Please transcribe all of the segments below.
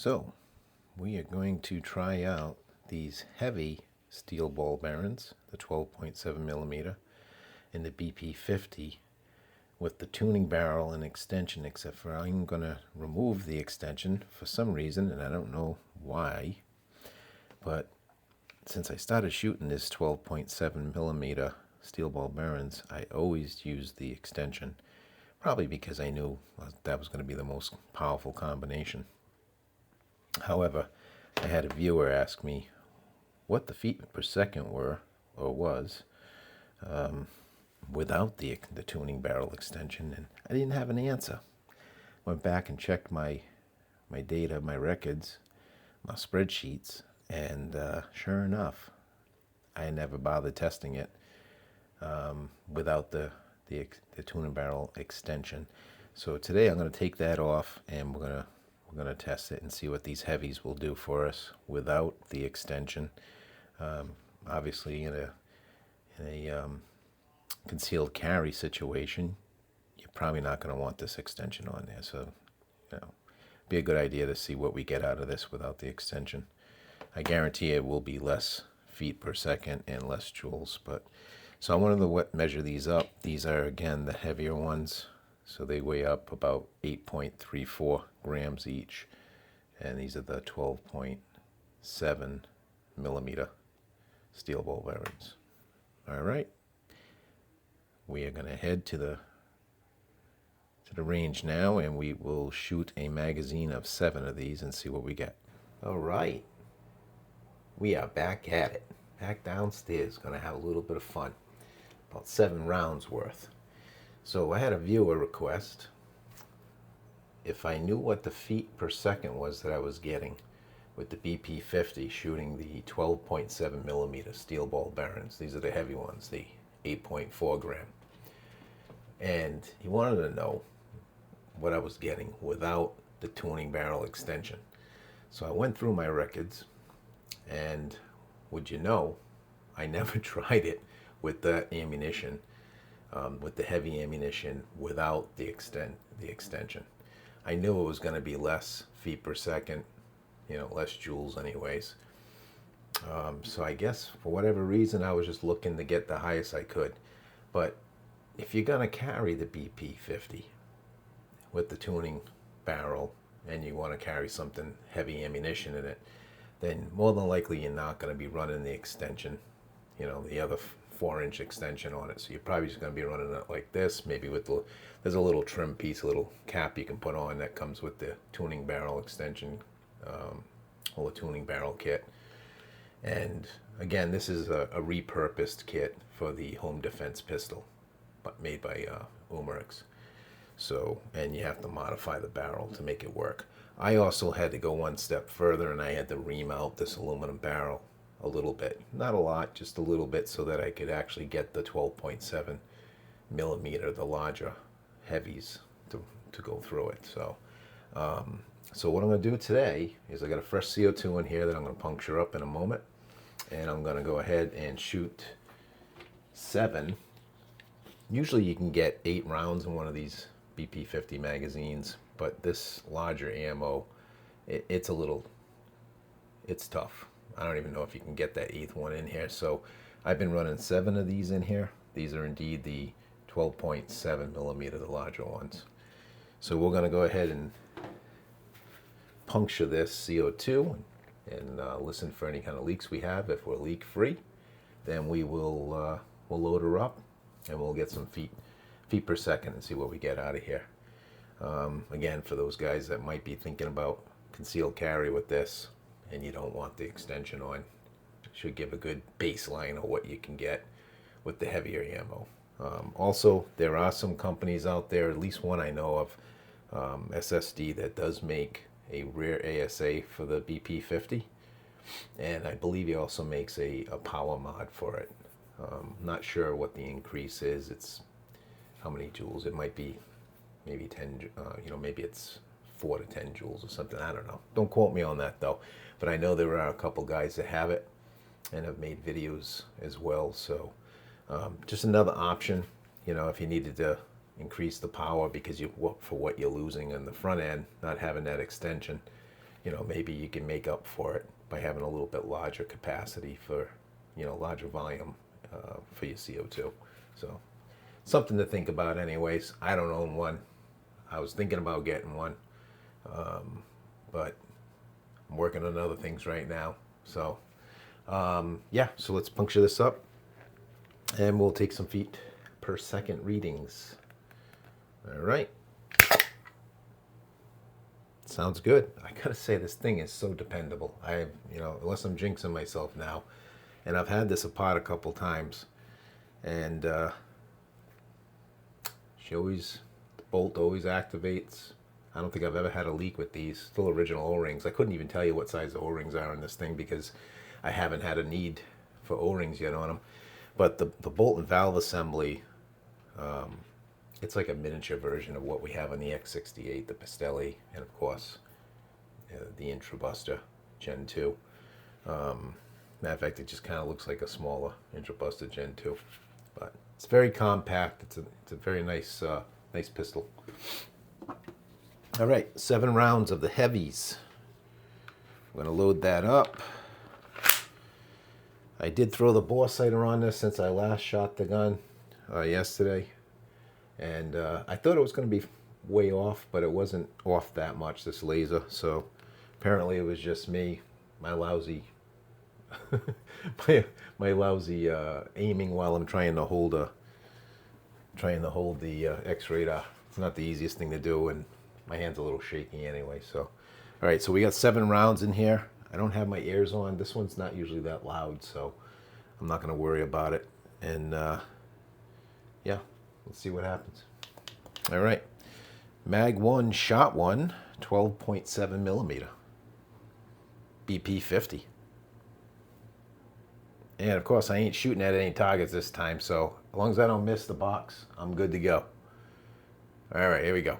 So we are going to try out these heavy steel ball bearings, the 12.7 millimeter and the BP50 with the tuning barrel and extension, except for I'm going to remove the extension for some reason, and I don't know why. But since I started shooting this 12.7 millimeter steel ball bearings, I always used the extension, probably because I knew that was going to be the most powerful combination. However, I had a viewer ask me what the feet per second were or was without the tuning barrel extension, and I didn't have an answer. Went back and checked my data, my records, my spreadsheets, and sure enough, I never bothered testing it without the tuning barrel extension. So today I'm going to take that off, and we're going to test it and see what these heavies will do for us without the extension. Obviously, in a concealed carry situation, you're probably not going to want this extension on there. So, be a good idea to see what we get out of this without the extension. I guarantee it will be less feet per second and less joules. But so I wanted to measure these up. These are, again, the heavier ones. So they weigh up about 8.34 grams each. And these are the 12.7 millimeter steel ball bearings. All right. We are going to head to the range now, and we will shoot a magazine of 7 of these and see what we get. All right. We are back at it. Back downstairs. Going to have a little bit of fun. About 7 rounds worth. So I had a viewer request if I knew what the feet per second was that I was getting with the BP50 shooting the 12.7 millimeter steel ball bearings. These are the heavy ones, the 8.4 gram. And he wanted to know what I was getting without the tuning barrel extension. So I went through my records, and would you know, I never tried it with the ammunition. With the heavy ammunition without the extension. I knew it was going to be less feet per second, less joules anyways. So I guess for whatever reason I was just looking to get the highest I could. But if you're going to carry the BP50 with the tuning barrel and you want to carry something heavy ammunition in it, then more than likely you're not going to be running the extension, the other 4-inch extension on it. So you're probably just going to be running it like this, maybe with there's a little trim piece, a little cap you can put on that comes with the tuning barrel extension, or the tuning barrel kit. And again, this is a repurposed kit for the home defense pistol, but made by Umerix. So, and you have to modify the barrel to make it work. I also had to go one step further, and I had to remount this aluminum barrel a little bit, not a lot, just a little bit, so that I could actually get the 12.7 millimeter, the larger heavies, to go through it. So so what I'm going to do today is I got a fresh CO2 in here that I'm going to puncture up in a moment, and I'm going to go ahead and shoot 7. Usually you can get 8 rounds in one of these BP50 magazines, but this larger ammo, it's tough. I don't even know if you can get that 8th one in here. So I've been running 7 of these in here. These are indeed the 12.7 millimeter, the larger ones. So we're going to go ahead and puncture this CO2 and listen for any kind of leaks we have. If we're leak free, then we will we'll load her up, and we'll get some feet per second and see what we get out of here. Again, for those guys that might be thinking about concealed carry with this, and you don't want the extension on, it should give a good baseline of what you can get with the heavier ammo. Also, there are some companies out there, at least one I know of, SSD, that does make a rear ASA for the BP50, and I believe he also makes a power mod for it. Not sure what the increase is. It's how many joules. It might be maybe 10, maybe it's 4 to 10 joules or something. I don't know. Don't quote me on that though. But I know there are a couple guys that have it and have made videos as well. So just another option, if you needed to increase the power because for what you're losing in the front end, not having that extension, you know, maybe you can make up for it by having a little bit larger capacity for, you know, larger volume for your CO2. So something to think about anyways. I don't own one. I was thinking about getting one, but I'm working on other things right now. So yeah, so let's puncture this up and we'll take some feet per second readings. All right. Sounds good. I gotta say, this thing is so dependable. You know, unless I'm jinxing myself now, and I've had this apart a couple times, and the bolt always activates. I don't think I've ever had a leak with these. Still original O-rings. I couldn't even tell you what size the O-rings are on this thing because I haven't had a need for O-rings yet on them. But the bolt and valve assembly, it's like a miniature version of what we have on the X68, the Pastelli, and of course the Intrabuster Gen 2. Matter of fact, it just kind of looks like a smaller Intrabuster Gen 2. But it's very compact. It's a very nice nice pistol. All right, 7 rounds of the heavies. I'm going to load that up. I did throw the bore sighter on this since I last shot the gun yesterday. And I thought it was going to be way off, but it wasn't off that much, this laser. So apparently it was just me, my lousy, my lousy aiming while I'm trying to hold the X radar. It's not the easiest thing to do, and my hand's a little shaky anyway. So, all right, so we got 7 rounds in here. I don't have my ears on. This one's not usually that loud, so I'm not going to worry about it. And yeah. Let's see what happens. All right. Mag 1, shot 1, 12.7 millimeter. BP50. And of course, I ain't shooting at any targets this time, so as long as I don't miss the box, I'm good to go. All right, here we go.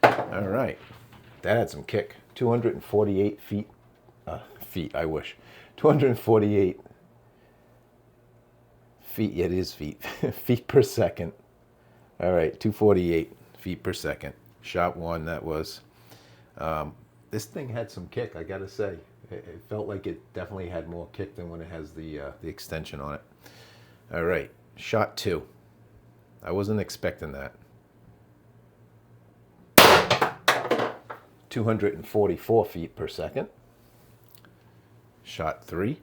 All right. That had some kick. 248 feet. I wish. 248 feet, yeah, it is feet, feet per second. All right, 248 feet per second. Shot 1, that was. This thing had some kick, I gotta say. It felt like it definitely had more kick than when it has the extension on it. All right, shot 2. I wasn't expecting that. 244 feet per second. Shot 3.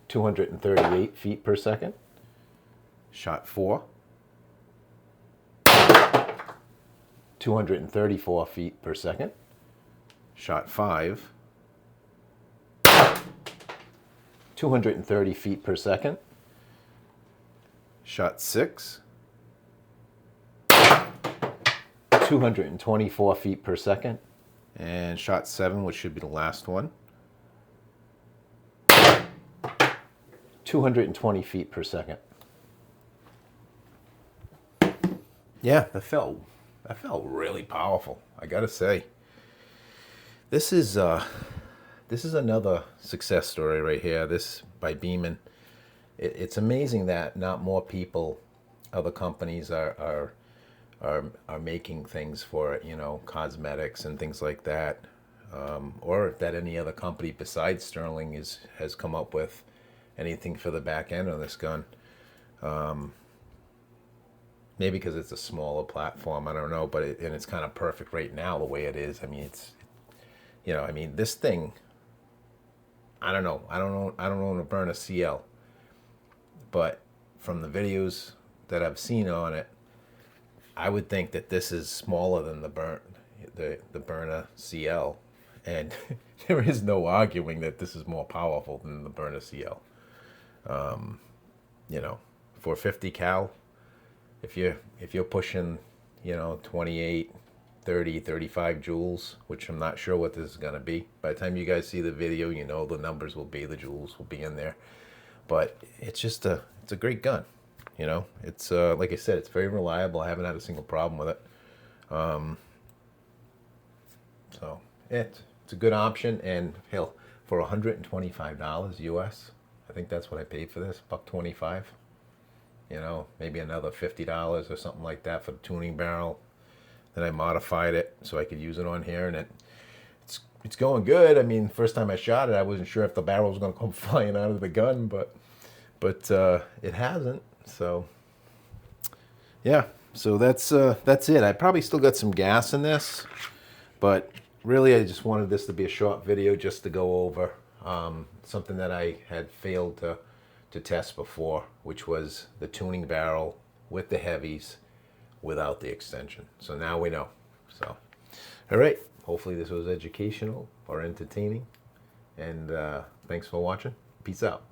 238 feet per second. Shot 4. 234 feet per second. Shot 5. 230 feet per second. Shot 6. 224 feet per second. And shot 7, which should be the last one. 220 feet per second. Yeah, that felt really powerful, I gotta say. This is another success story right here. This by Beeman. It's amazing that not more people, other companies are making things for it, you know, cosmetics and things like that, or that any other company besides Sterling has come up with anything for the back end of this gun. Maybe because it's a smaller platform, I don't know, but it's kind of perfect right now the way it is. I mean, it's, you know, I mean, this thing, I don't know. I don't own a Byrna CL, but from the videos that I've seen on it, I would think that this is smaller than the Byrna CL, and there is no arguing that this is more powerful than the Byrna CL. You know, for 50 cal, if you're pushing, you know, 28, 30, 35 joules, which I'm not sure what this is going to be. By the time you guys see the video, you know the numbers will be, the joules will be in there. But it's just it's a great gun. You know, it's like I said, it's very reliable. I haven't had a single problem with it. So it's a good option, and hell, for $125 US, I think that's what I paid for this, $125. you know, maybe another $50 or something like that for the tuning barrel. Then I modified it so I could use it on here, and it's going good. I mean, first time I shot it, I wasn't sure if the barrel was going to come flying out of the gun, but it hasn't. So yeah, so that's it. I probably still got some gas in this, but really I just wanted this to be a short video just to go over something that I had failed to test before, which was the tuning barrel with the heavies without the extension. So now we know. So, all right. Hopefully this was educational or entertaining. And thanks for watching. Peace out.